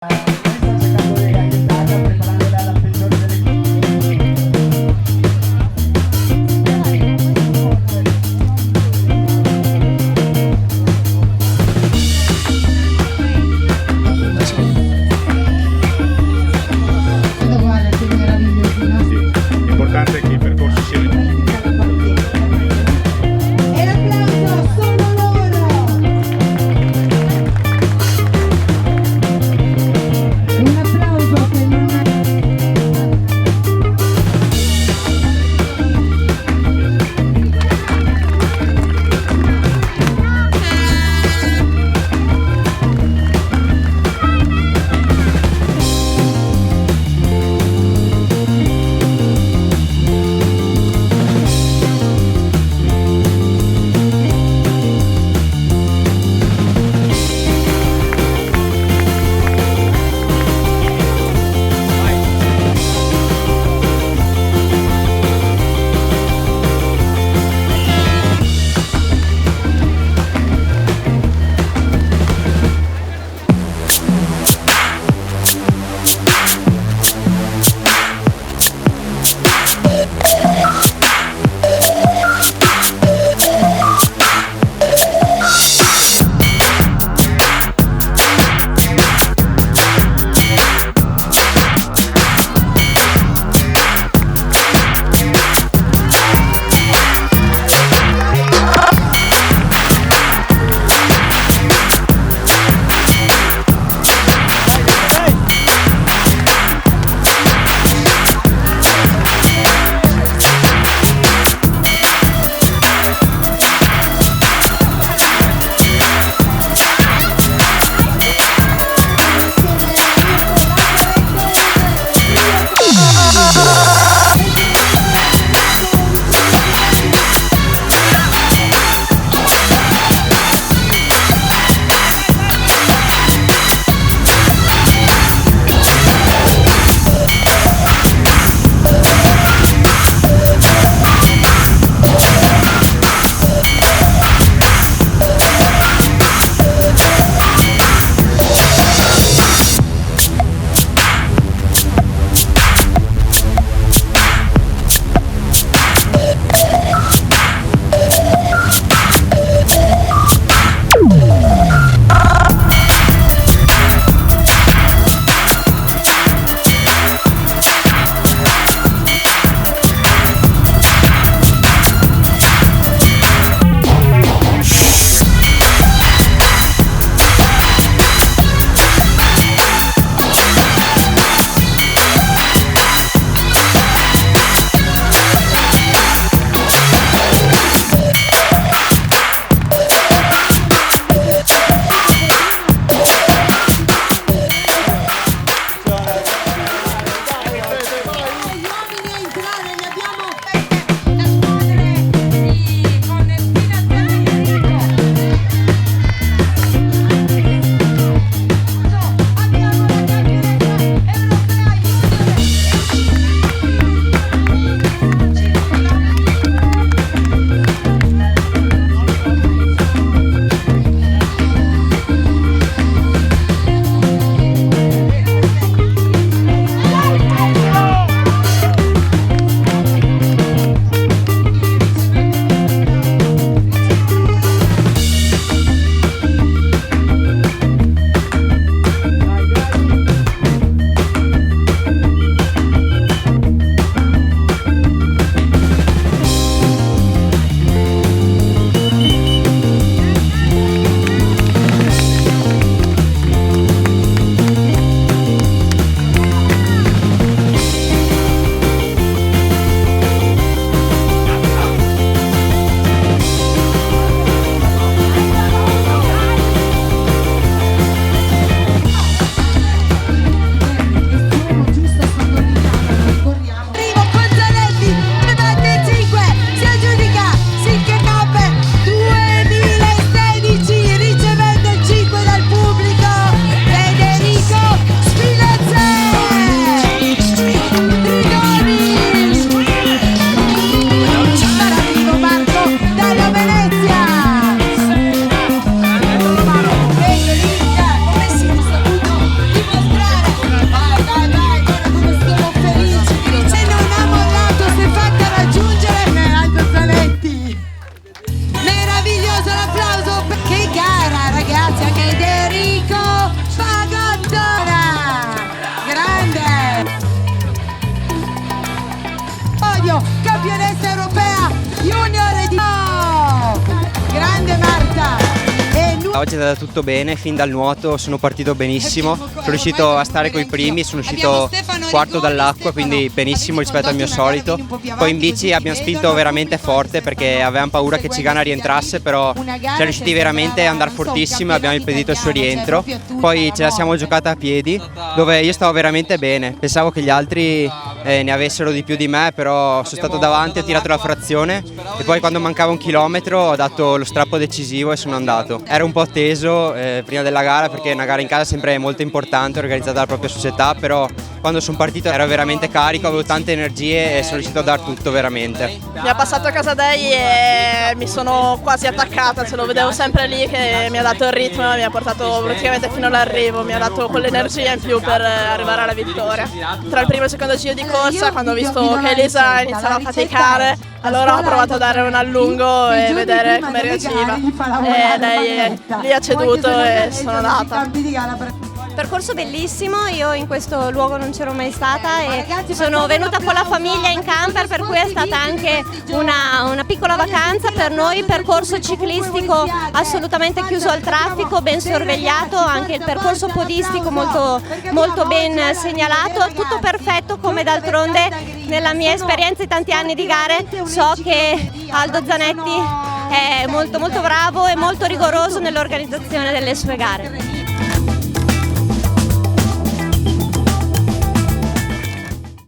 cercando di aiutarla, preparandola alla peggiore delle Guarda che meraviglioso, no? Sì, l'importante è che i percorsi siano E l'applauso sono loro! oggi è andato tutto bene, fin dal nuoto sono partito benissimo, sono riuscito a stare coi primi, sono uscito quarto dall'acqua, quindi benissimo rispetto al mio solito. Poi in bici abbiamo spinto veramente forte perché avevamo paura che Cigana rientrasse, però siamo riusciti veramente ad andare fortissimo e abbiamo impedito il suo rientro. Poi ce la siamo giocata a piedi, dove io stavo veramente bene, pensavo che gli altri ne avessero di più di me, però sono stato davanti, ho tirato la frazione e poi quando mancava un chilometro ho dato lo strappo decisivo e sono andato. Ero un po' teso prima della gara perché una gara in casa è sempre molto importante, organizzata dalla propria società, però quando sono partito ero veramente carico, avevo tante energie e sono riuscito a dar tutto veramente. Mi ha passato a Casadei e mi sono quasi attaccata, ce lo vedevo sempre lì che mi ha dato il ritmo, mi ha portato praticamente fino all'arrivo, mi ha dato quell'energia in più per arrivare alla vittoria. Tra il primo e il secondo giro di corsa, quando ho visto che Elisa iniziava a faticare, allora ho provato a dare un allungo e vedere come reagiva. E lei lì ha ceduto e sono andata. Percorso bellissimo, io in questo luogo non c'ero mai stata e sono venuta con la famiglia in camper, per cui è stata anche una piccola vacanza per noi, percorso ciclistico assolutamente chiuso al traffico, ben sorvegliato, anche il percorso podistico molto, molto ben segnalato, tutto perfetto come d'altronde nella mia esperienza di tanti anni di gare so che Aldo Zanetti è molto molto bravo e molto rigoroso nell'organizzazione delle sue gare.